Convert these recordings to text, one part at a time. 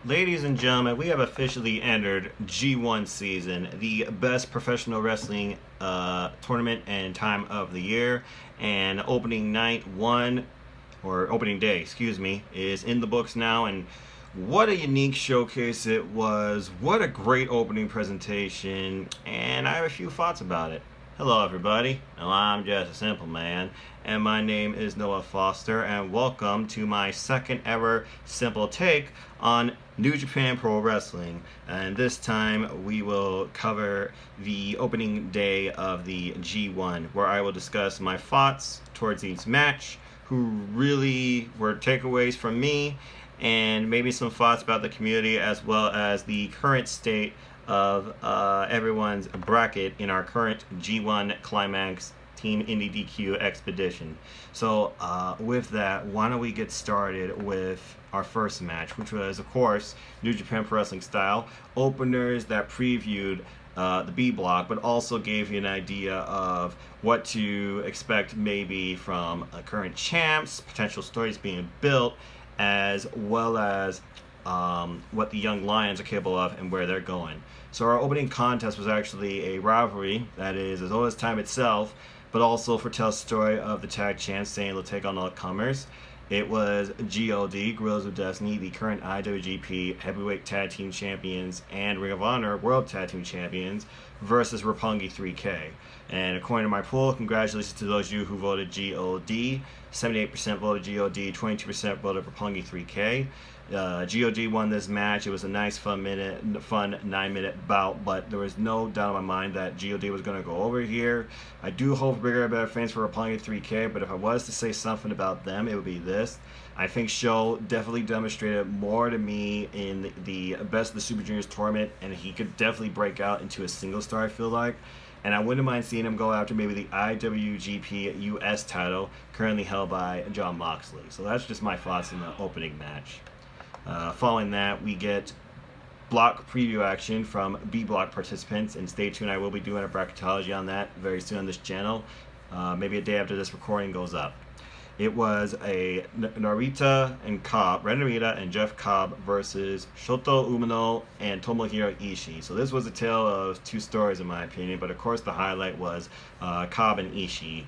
Ladies and gentlemen, we have officially entered G1 season, the best professional wrestling tournament and time of the year. And opening day, is in the books now. And what a unique showcase it was. What a great opening presentation. And I have a few thoughts about it. Hello, everybody. Now, I'm just a simple man, and my name is Noah Foster, and welcome to my second ever simple take on New Japan Pro Wrestling. And this time we will cover the opening day of the G1, where I will discuss my thoughts towards each match, who really were takeaways from me, and maybe some thoughts about the community as well as the current state of everyone's bracket in our current G1 Climax Team Indie DQ expedition. So with that, why don't we get started with our first match, which was, of course, New Japan Pro Wrestling style openers that previewed the B block, but also gave you an idea of what to expect maybe from current champs, potential stories being built, as well as what the Young Lions are capable of and where they're going. So our opening contest was actually a rivalry that is as old as time itself, but also foretells the story of the tag champs saying they'll take on all comers. It was GOD, Guerrillas of Destiny, the current IWGP Heavyweight Tag Team Champions and Ring of Honor World Tag Team Champions versus Roppongi 3K. And according to my poll, congratulations to those of you who voted GOD. 78% voted GOD, 22% voted Roppongi 3K. GOD won this match. It was a nice, fun 9-minute bout, but there was no doubt in my mind that GOD was going to go over here. I do hope bigger and better fans for Roppongi 3K, but if I was to say something about them, it would be this. I think Sho definitely demonstrated more to me in the Best of the Super Juniors tournament, and he could definitely break out into a single star, I feel like. And I wouldn't mind seeing him go after maybe the IWGP US title, currently held by Jon Moxley. So that's just my thoughts in the opening match. Following that, we get block preview action from B block participants, and stay tuned, I will be doing a bracketology on that very soon on this channel, maybe a day after this recording goes up. It was a Narita and Cobb, Ren Narita and Jeff Cobb versus Shota Umino and Tomohiro Ishii. So this was a tale of two stories in my opinion, but of course the highlight was Cobb and Ishii.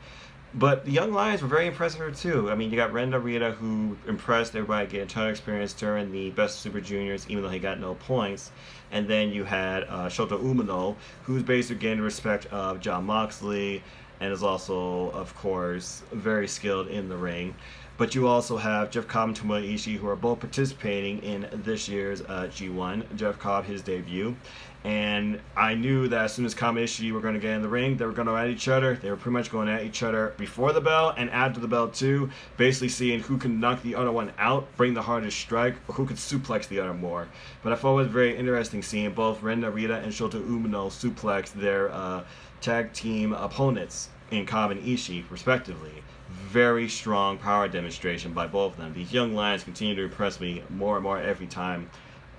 But the Young Lions were very impressive too. I mean, you got Ren Narita, who impressed everybody, getting a ton of experience during the Best of Super Juniors, even though he got no points. And then you had Shota Umino, who's basically getting the respect of Jon Moxley, and is also, of course, very skilled in the ring. But you also have Jeff Cobb and Tomohiro Ishii, who are both participating in this year's G1. Jeff Cobb, his debut. And I knew that as soon as Cobb and Ishii were going to get in the ring, they were going to at each other. They were pretty much going at each other before the bell and after the bell too, basically seeing who can knock the other one out, bring the hardest strike, or who could suplex the other more. But I thought it was very interesting seeing both Ren Narita and Shota Umino suplex their tag team opponents in Cobb and Ishii, respectively. Very strong power demonstration by both of them. These Young Lions continue to impress me more and more every time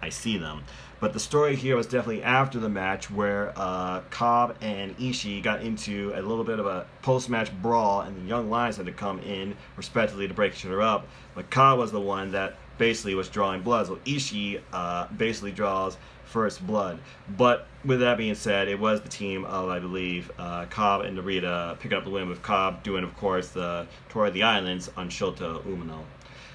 I see them. But the story here was definitely after the match, where Cobb and Ishii got into a little bit of a post-match brawl, and the Young Lions had to come in, respectively, to break each other up. But Cobb was the one that basically was drawing blood, so Ishii basically draws first blood. But with that being said, it was the team of, I believe, Cobb and Narita picking up the win, with Cobb doing, of course, the Tour of the Islands on Shota Umino.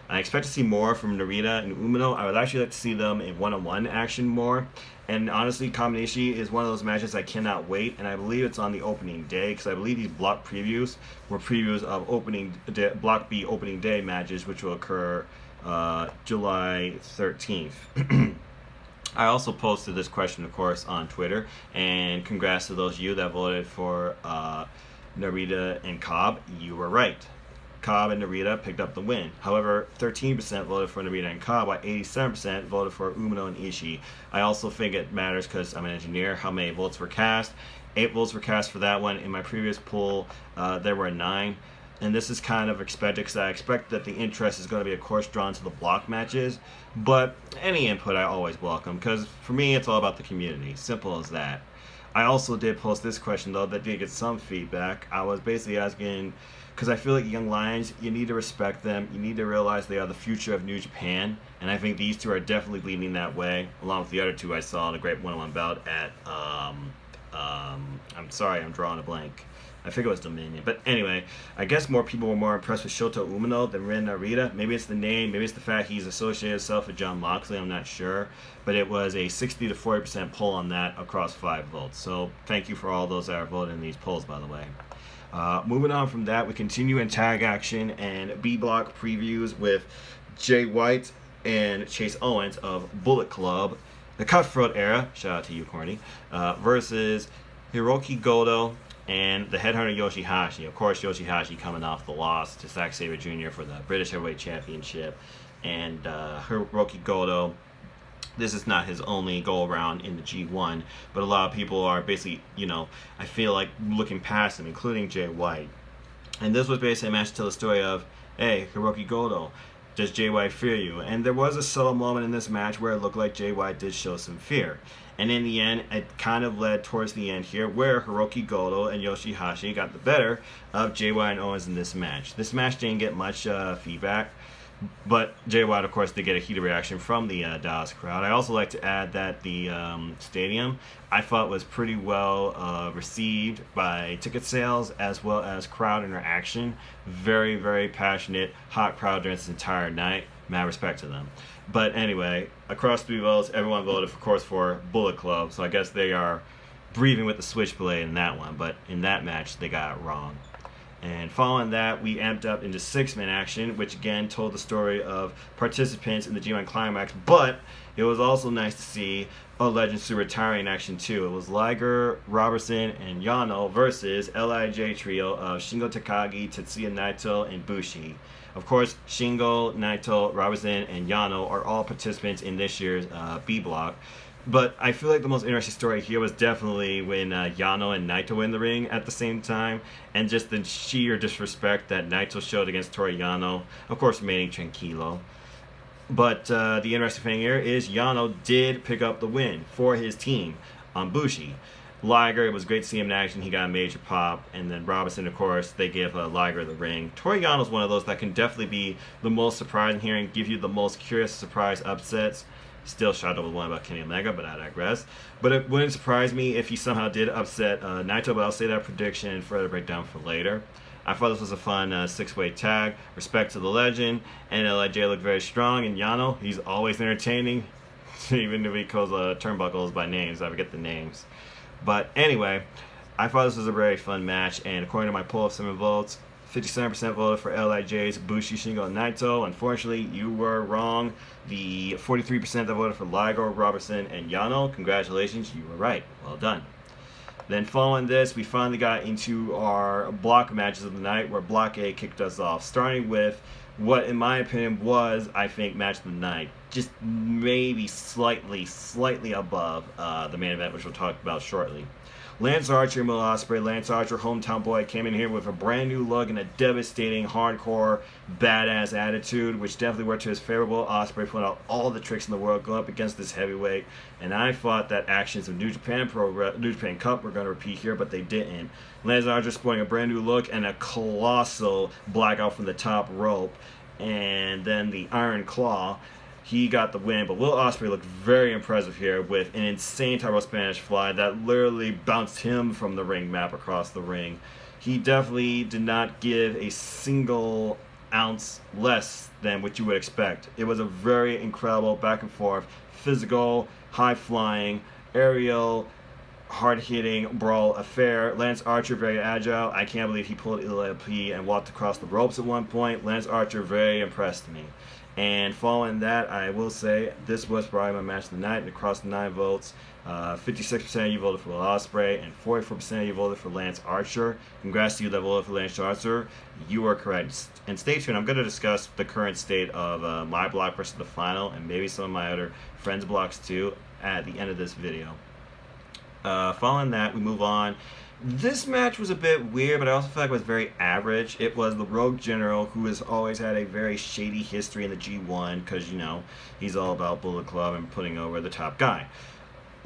I expect to see more from Narita and Umino. I would actually like to see them in one-on-one action more. And honestly, Cobb and Ishii is one of those matches I cannot wait, and I believe it's on the opening day, because I believe these block previews were previews of Block B opening day matches, which will occur July 13th. I also posted this question, of course, on Twitter, and congrats to those of you that voted for Narita and Cobb. You were right. Cobb and Narita picked up the win. However, 13% voted for Narita and Cobb, while 87% voted for Umino and Ishii. I also think it matters, because I'm an engineer, how many votes were cast. 8 votes were cast for that one. In my previous poll, there were 9. And this is kind of expected, because I expect that the interest is going to be, of course, drawn to the block matches. But any input I always welcome, because for me, it's all about the community. Simple as that. I also did post this question though that did get some feedback. I was basically asking, because I feel like Young Lions, you need to respect them. You need to realize they are the future of New Japan, and I think these two are definitely leading that way, along with the other two I saw in a great one-on-one bout at. I'm sorry, I'm drawing a blank. I think it was Dominion. But anyway, I guess more people were more impressed with Shota Umino than Ren Narita. Maybe it's the name, maybe it's the fact he's associated himself with John Moxley, I'm not sure. But it was a 60 to 40% poll on that across 5 votes. So thank you for all those that are voting in these polls, by the way. Moving on from that, we continue in tag action and B block previews with Jay White and Chase Owens of Bullet Club, the Cutthroat era, shout out to you, Corny, versus Hiroki Goto and the headhunter Yoshihashi. Of course, Yoshihashi coming off the loss to Zack Sabre Jr. for the British Heavyweight Championship. And Hiroki Goto, this is not his only go-around in the G1, but a lot of people are basically, I feel like looking past him, including Jay White. And this was basically a match to tell the story of, hey, Hiroki Goto, does Jay White fear you? And there was a subtle moment in this match where it looked like Jay White did show some fear. And in the end, it kind of led towards the end here where Hiroki Goto and Yoshihashi got the better of Jay White and Owens in this match. This match didn't get much feedback, but Jay White, of course, did get a heated reaction from the Dallas crowd. I also like to add that the stadium, I thought, was pretty well received by ticket sales as well as crowd interaction. Very, very passionate, hot crowd during this entire night. Mad respect to them. But anyway, across 3 votes, everyone voted, of course, for Bullet Club. So I guess they are breathing with the switchblade in that one. But in that match, they got it wrong. And following that, we amped up into 6-man action, which again told the story of participants in the G1 Climax. But it was also nice to see a Legends 2 retiring action too. It was Liger, Robertson, and Yano versus LIJ trio of Shingo Takagi, Tetsuya Naito, and Bushi. Of course, Shingo, Naito, Robertson, and Yano are all participants in this year's B block. But I feel like the most interesting story here was definitely when Yano and Naito were in the ring at the same time, and just the sheer disrespect that Naito showed against Toru Yano, of course remaining tranquilo. But the interesting thing here is Yano did pick up the win for his team on Bushi. Liger, it was great to see him in action. He got a major pop. And then Robinson, of course, they give Liger the ring. Toru Yano's one of those that can definitely be the most surprising here and give you the most curious surprise upsets. Still shot over one about Kenny Omega, but I digress. But it wouldn't surprise me if he somehow did upset Naito, but I'll say that prediction and further breakdown for later. I thought this was a fun 6-way tag. Respect to the legend. And LIJ looked very strong. And Yano, he's always entertaining. Even if he calls turnbuckles by names, I forget the names. But anyway, I thought this was a very fun match. And according to my poll of 7 votes, 57% voted for LIJ's Bushi, Shingo, and Naito. Unfortunately, you were wrong. The 43% that voted for Liger, Robertson, and Yano. Congratulations, you were right. Well done. Then following this, we finally got into our block matches of the night, where Block A kicked us off, starting with what, in my opinion, was, I think, match of the night. Just maybe slightly above the main event, which we'll talk about shortly. Lance Archer and Will Ospreay. Lance Archer, hometown boy, came in here with a brand new look and a devastating, hardcore, badass attitude, which definitely worked to his favorable. Ospreay put out all the tricks in the world going up against this heavyweight, and I thought that actions of New Japan Cup were going to repeat here, but they didn't. Lance Archer sporting a brand new look and a colossal blackout from the top rope, and then the Iron Claw. He got the win, but Will Ospreay looked very impressive here with an insane Turbo Spanish Fly that literally bounced him from the ring map across the ring. He definitely did not give a single ounce less than what you would expect. It was a very incredible back and forth, physical, high-flying, aerial, hard-hitting brawl affair. Lance Archer very agile. I can't believe he pulled LLP and walked across the ropes at one point. Lance Archer very impressed me. And following that, I will say this was probably my match of the night. And across 9 votes, 56% of you voted for Will Ospreay and 44% of you voted for Lance Archer. Congrats to you that voted for Lance Archer. You are correct. And stay tuned. I'm going to discuss the current state of my block versus the final, and maybe some of my other friends' blocks too, at the end of this video. Following that, we move on. This match was a bit weird, but I also felt like it was very average. It was the Rogue General, who has always had a very shady history in the G1, because, he's all about Bullet Club and putting over the top guy.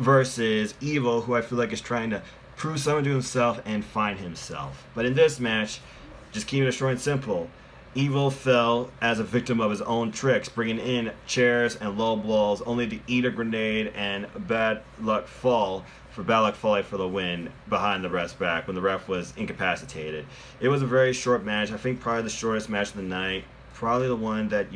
versus Evil, who I feel like is trying to prove something to himself and find himself. But in this match, just keeping it short and simple, Evil fell as a victim of his own tricks, bringing in chairs and low blows, only to eat a grenade and bad luck fall for bad luck falling for the win behind the ref's back when the ref was incapacitated. It was a very short match. I think probably the shortest match of the night. Probably the one that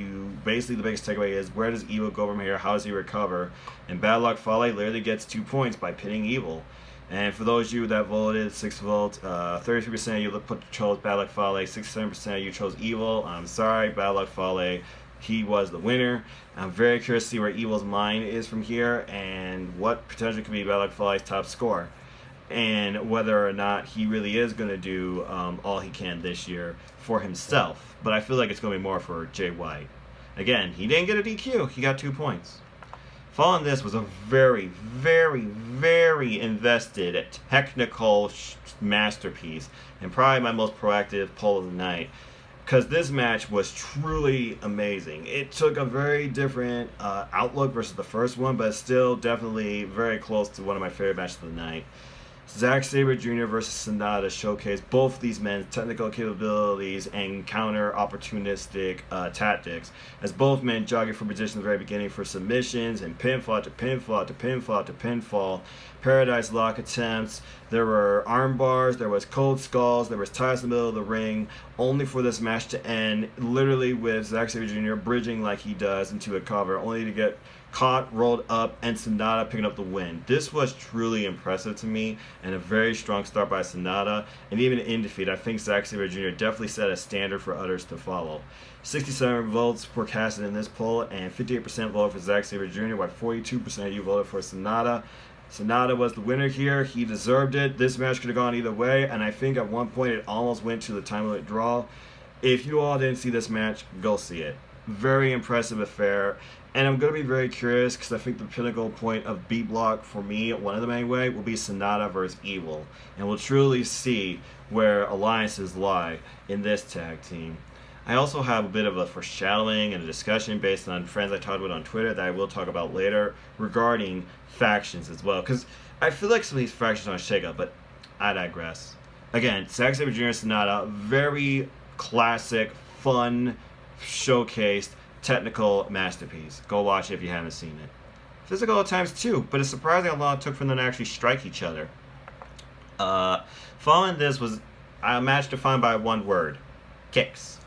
basically the biggest takeaway is, where does Evil go from here? How does he recover? And Bad Luck Fale literally gets 2 points by pinning Evil. And for those of you that voted 6 votes, 33% of you chose Bad Luck Fale, 67% of you chose Evil. I'm sorry, Bad Luck Fale, he was the winner. I'm very curious to see where Evil's mind is from here and what potentially could be Bad Luck Fale's top score, and whether or not he really is going to do all he can this year for himself. But I feel like it's going to be more for Jay White. Again, he didn't get a DQ. He got 2 points. Following this was a very, very, very invested technical masterpiece, and probably my most proactive poll of the night, because this match was truly amazing. It took a very different outlook versus the first one, but still definitely very close to one of my favorite matches of the night. Zack Sabre Jr. versus Sonata showcased both these men's technical capabilities and counter-opportunistic tactics, as both men jogging for position at the very beginning for submissions and pinfall to pinfall to pinfall to pinfall, paradise lock attempts. There were arm bars, there was cold skulls, there was ties in the middle of the ring, only for this match to end literally with Zack Sabre Jr. bridging like he does into a cover, only to get caught, rolled up, and Sonata picking up the win. This was truly impressive to me, and a very strong start by Sonata. And even in defeat, I think Zack Sabre Jr. definitely set a standard for others to follow. 67 votes were casted in this poll, and 58% voted for Zack Sabre Jr., while 42% of you voted for Sonata. Sonata was the winner here. He deserved it. This match could have gone either way, and I think at one point it almost went to the time limit draw. If you all didn't see this match, go see it. Very impressive affair. And I'm going to be very curious, because I think the pinnacle point of B Block for me, one of them anyway, will be Sonata versus Evil. And we'll truly see where alliances lie in this tag team. I also have a bit of a foreshadowing and a discussion based on friends I talked with on Twitter that I will talk about later regarding factions as well. Because I feel like some of these factions are on shake-up, but I digress. Again, Zack Sabre Jr. Sonata, very classic, fun, showcased, technical masterpiece. Go watch it if you haven't seen it. Physical at times too, but it's surprising how long it took for them to actually strike each other. Following this was a match defined by one word: kicks.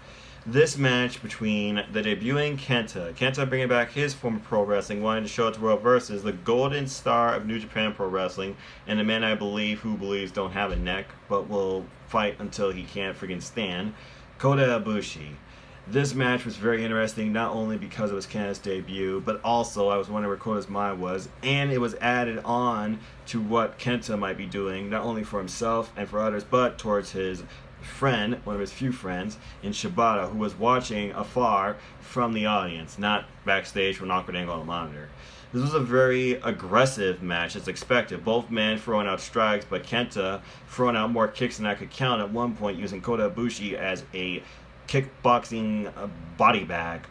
This match between the debuting Kenta bringing back his former pro wrestling, wanting to show it to World versus the golden star of New Japan Pro Wrestling, and the man I believe who believes don't have a neck, but will fight until he can't freaking stand, Kota Ibushi. This match was very interesting, not only because it was Kenta's debut, but also I was wondering where Kota's mind was, and it was added on to what Kenta might be doing, not only for himself and for others, but towards his friend, one of his few friends, in Shibata, who was watching afar from the audience, not backstage from an awkward angle on the monitor. This was a very aggressive match, as expected. Both men throwing out strikes, but Kenta throwing out more kicks than I could count at one point, using Kota Ibushi as a kickboxing body bag.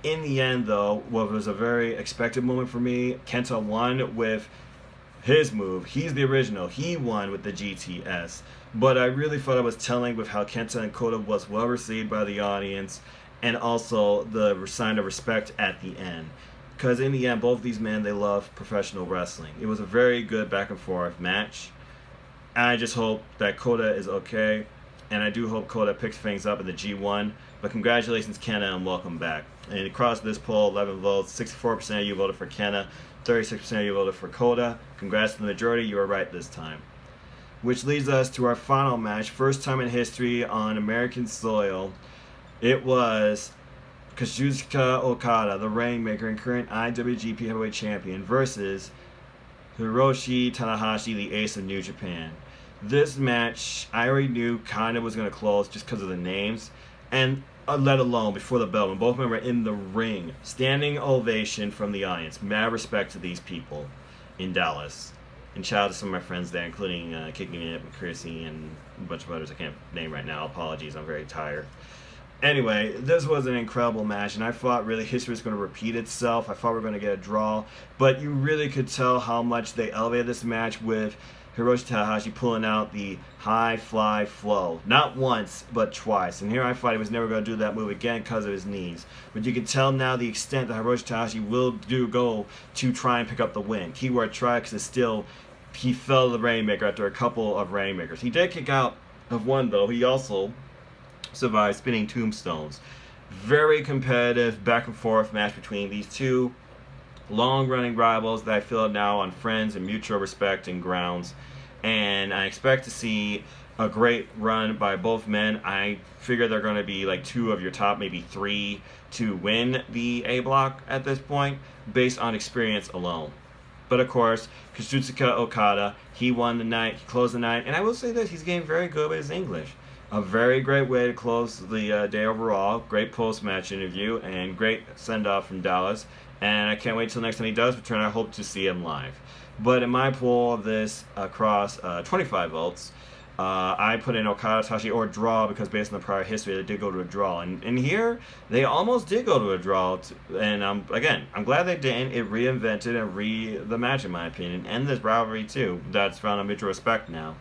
In the end, though, what was a very expected moment for me, Kenta won with his move. He's the original. He won with the GTS. But I really thought it was telling with how Kenta and Kota was well received by the audience, and also the sign of respect at the end. Because in the end, both these men, they love professional wrestling. It was a very good back and forth match. And I just hope that Kota is okay. And I do hope Kota picks things up in the G1. But congratulations, Kenta, and welcome back. And across this poll, 11 votes, 64% of you voted for Kenta, 36% of you voted for Kota. Congrats to the majority, you were right this time. Which leads us to our final match, first time in history on American soil. It was Kazuchika Okada, the Rainmaker and current IWGP Heavyweight Champion, versus Hiroshi Tanahashi, the ace of New Japan. This match, I already knew kind of was going to close just because of the names, and let alone before the bell, when both men were in the ring. Standing ovation from the audience. Mad respect to these people in Dallas. And shout out to some of my friends there, including Kicking It and Chrissy and a bunch of others I can't name right now. Apologies, I'm very tired. Anyway, this was an incredible match, and I thought really history was going to repeat itself. I thought we were going to get a draw, but you really could tell how much they elevated this match with Hiroshi Tanahashi pulling out the high fly flow. Not once, but twice. And here I thought he was never going to do that move again because of his knees. But you can tell now the extent that Hiroshi Tanahashi will go to try and pick up the win. Keyword try, because it's still, he fell to the Rainmaker after a couple of Rainmakers. He did kick out of one, though. He also survived spinning tombstones. Very competitive back and forth match between these two long-running rivals that I feel now on friends and mutual respect and grounds, and I expect to see a great run by both men. I figure they're going to be like two of your top, maybe three, to win the A block at this point, based on experience alone. But of course, Kazuchika Okada, he won the night, he closed the night, and I will say this, he's getting very good with his English. A very great way to close the day overall. Great post-match interview and great send-off from Dallas. And I can't wait till next time he does return. I hope to see him live. But in my poll of this across 25 votes, I put in Okada, Tashi, or draw, because based on the prior history, they did go to a draw. And here, they almost did go to a draw. And again, I'm glad they didn't. It reinvented and the match, in my opinion. And this rivalry, too. That's found on mutual respect now.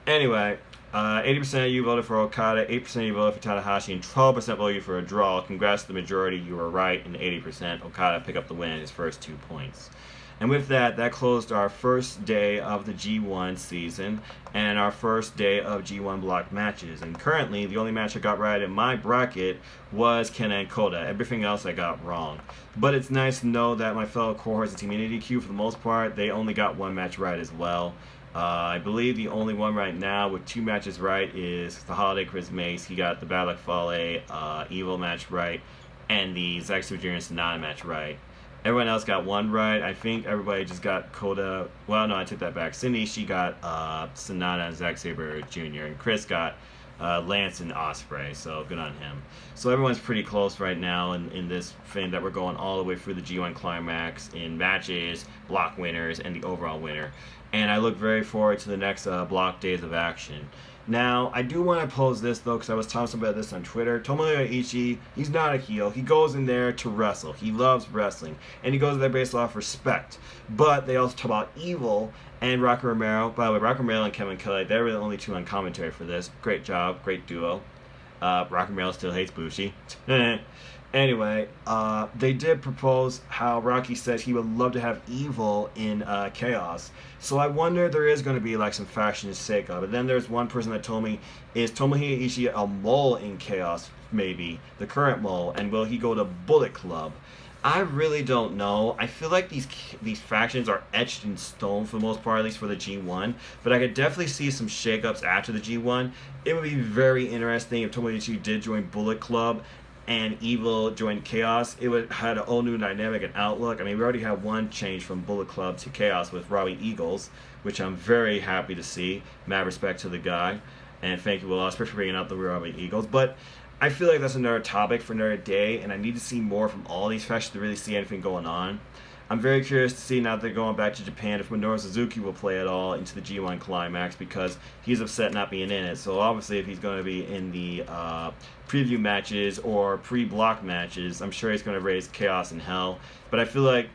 Anyway, 80% of you voted for Okada, 8% of you voted for Tanahashi, and 12% voted for a draw. Congrats to the majority, you were right, and 80% Okada picked up the win in his first 2 points. And with that, that closed our first day of the G1 season and our first day of G1 block matches. And currently, the only match I got right in my bracket was Ken and Kota. Everything else I got wrong. But it's nice to know that my fellow cohorts in Team NDQ, for the most part, they only got one match right as well. I believe the only one right now with 2 matches right is the Holiday Chris Mace. He got the Balak Fale Evil match right and the Zack Sabre Jr. and Sonata match right. Everyone else got 1 right. I think everybody just got Kota. Well, no, I took that back. Cindy, she got Sonata and Zack Sabre Jr. And Chris got Lance and Ospreay, so good on him. So everyone's pretty close right now in this thing that we're going all the way through the G1 Climax in matches, block winners, and the overall winner. And I look very forward to the next block days of action. Now, I do want to pose this, though, because I was telling somebody about this on Twitter. Tomohiro Ishii, he's not a heel. He goes in there to wrestle. He loves wrestling. And he goes in there based off respect. But they also talk about Evil and Rocky Romero. By the way, Rocky Romero and Kevin Kelly, they were the only 2 on commentary for this. Great job. Great duo. Rocky Romero still hates Bushi. Anyway, they did propose how Rocky says he would love to have Evil in Chaos. So I wonder if there is going to be like some faction shake-up. But then there's one person that told me, is Tomohiro Ishii a mole in Chaos, maybe? The current mole. And will he go to Bullet Club? I really don't know. I feel like these factions are etched in stone for the most part, at least for the G1. But I could definitely see some shake-ups after the G1. It would be very interesting if Tomohiro Ishii did join Bullet Club and Evil joined Chaos. It would have a whole new dynamic and outlook. I mean, we already had one change from Bullet Club to Chaos with Robbie Eagles, which I'm very happy to see. Mad respect to the guy. And thank you, Will Ospreay, for bringing out the Robbie Eagles. But I feel like that's another topic for another day, and I need to see more from all these factions to really see anything going on. I'm very curious to see, now that they're going back to Japan, if Minoru Suzuki will play at all into the G1 Climax, because he's upset not being in it. So obviously if he's going to be in the preview matches or pre-block matches, I'm sure he's going to raise chaos and hell. But I feel like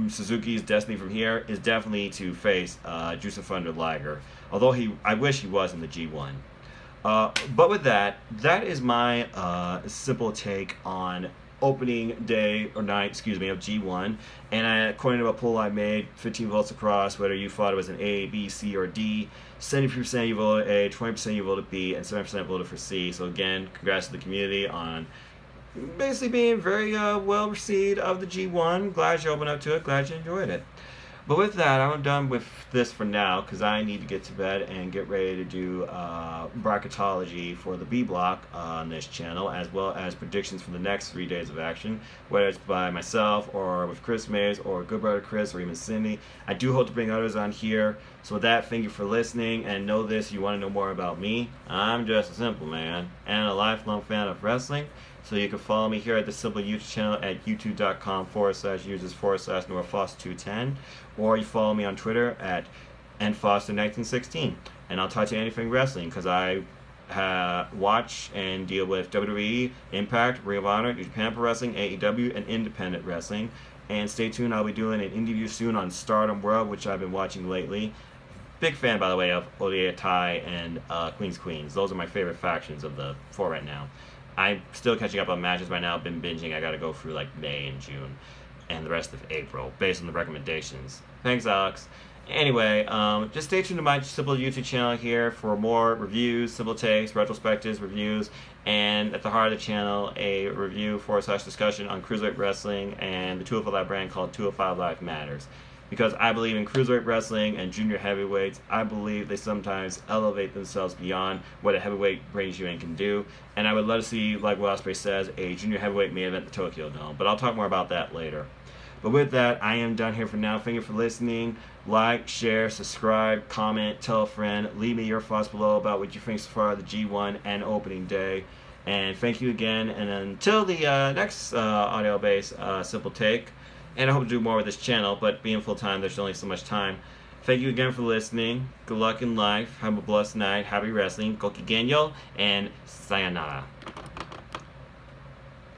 Suzuki's destiny from here is definitely to face Jusuf Thunder Liger, although I wish he was in the G1. But with that is my simple take on opening day or night, of G1, and according to a poll I made, 15 votes across, whether you thought it was an A, B, C, or D, 70% you voted A, 20% you voted B, and 7% voted for C. So again, congrats to the community on basically being very well received of the G1. Glad you opened up to it, glad you enjoyed it. But with that, I'm done with this for now, because I need to get to bed and get ready to do bracketology for the B block on this channel, as well as predictions for the next 3 days of action, whether it's by myself or with Chris Mays or Good Brother Chris or even Cindy. I do hope to bring others on here. So with that, thank you for listening, and know this, you want to know more about me, I'm just a simple man and a lifelong fan of wrestling. So you can follow me here at the Simple YouTube channel at youtube.com/users/NorFoss210, or you follow me on Twitter at nfoster1916. And I'll talk to you anything wrestling, because I watch and deal with WWE, Impact, Ring of Honor, New Japan Pro Wrestling, AEW, and independent wrestling. And stay tuned, I'll be doing an interview soon on Stardom World, which I've been watching lately. Big fan, by the way, of Odia Tai and Queens. Those are my favorite factions of the four right now. I'm still catching up on matches right now. Been binging. I gotta go through like May and June and the rest of April based on the recommendations. Thanks, Alex. Anyway, just stay tuned to my simple YouTube channel here for more reviews, simple takes, retrospectives, reviews, and at the heart of the channel, a review / discussion on Cruiserweight Wrestling and the 205 Live brand called 205 Live Matters. Because I believe in Cruiserweight Wrestling and junior heavyweights, I believe they sometimes elevate themselves beyond what a heavyweight brings you and can do. And I would love to see, like Will Ospreay says, a junior heavyweight main event at the Tokyo Dome. But I'll talk more about that later. But with that, I am done here for now. Thank you for listening. Like, share, subscribe, comment, tell a friend. Leave me your thoughts below about what you think so far of the G1 and opening day. And thank you again. And until the next audio-based simple take. And I hope to do more with this channel, but being full-time, there's only so much time. Thank you again for listening. Good luck in life. Have a blessed night. Happy wrestling. Goki Genyo. And sayonara.